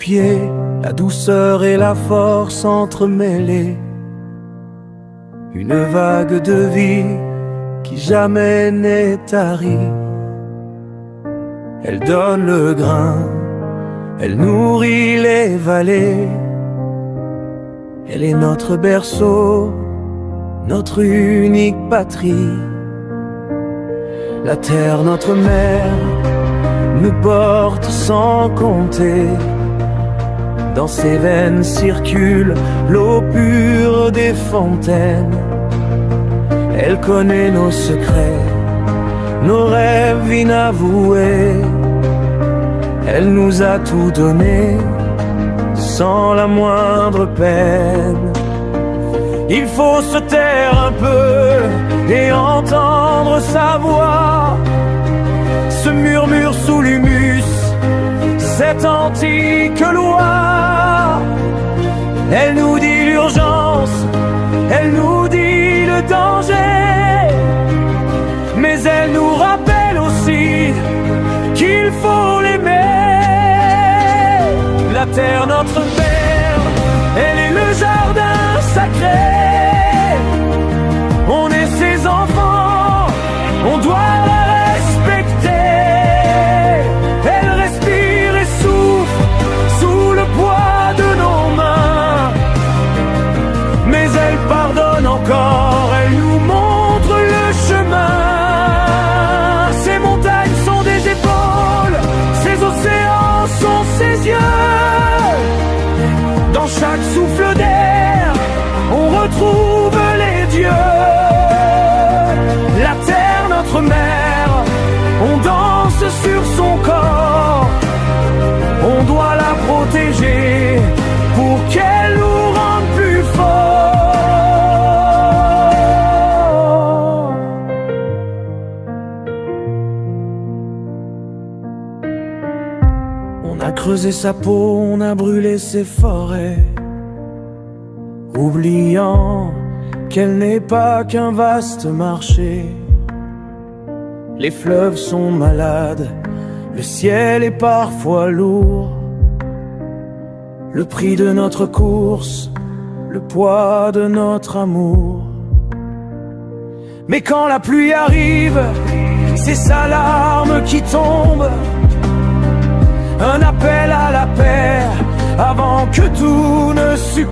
pieds, la douceur et la force entremêlées. Une vague de vie qui jamais n'est tarie. Elle donne le grain, elle nourrit les vallées. Elle est notre berceau, notre unique patrie. La terre, notre mère, nous porte sans compter. Dans ses veines circule l'eau pure des fontaines. Elle connaît nos secrets, nos rêves inavoués. Elle nous a tout donné, sans la moindre peine. Il faut se taire un peu et entendre sa voix. Ce murmure sous l'humus, cette antique loi. Elle nous dit l'urgence, elle nous dit le danger, mais elle nous rappelle aussi qu'il faut l'aimer. La terre, notre mère, elle est le jardin sacré. On est ses enfants, on doit la respecter. Elle respire et souffle sous le poids de nos mains, mais elle pardonne encore, elle nous montre le chemin. Ces montagnes sont des épaules, ces océans sont ses yeux. Dans chaque souffle d'air, on retrouve les dieux. La terre, notre mère, on danse sur son corps. On doit la protéger pour qu'elle nous rende plus forts. On a creusé sa peau, on a brûlé ses forêts, oubliant qu'elle n'est pas qu'un vaste marché. Les fleuves sont malades, le ciel est parfois lourd. Le prix de notre course, le poids de notre amour. Mais quand la pluie arrive, c'est sa larme qui tombe. Un appel à la paix avant que tout ne succombe.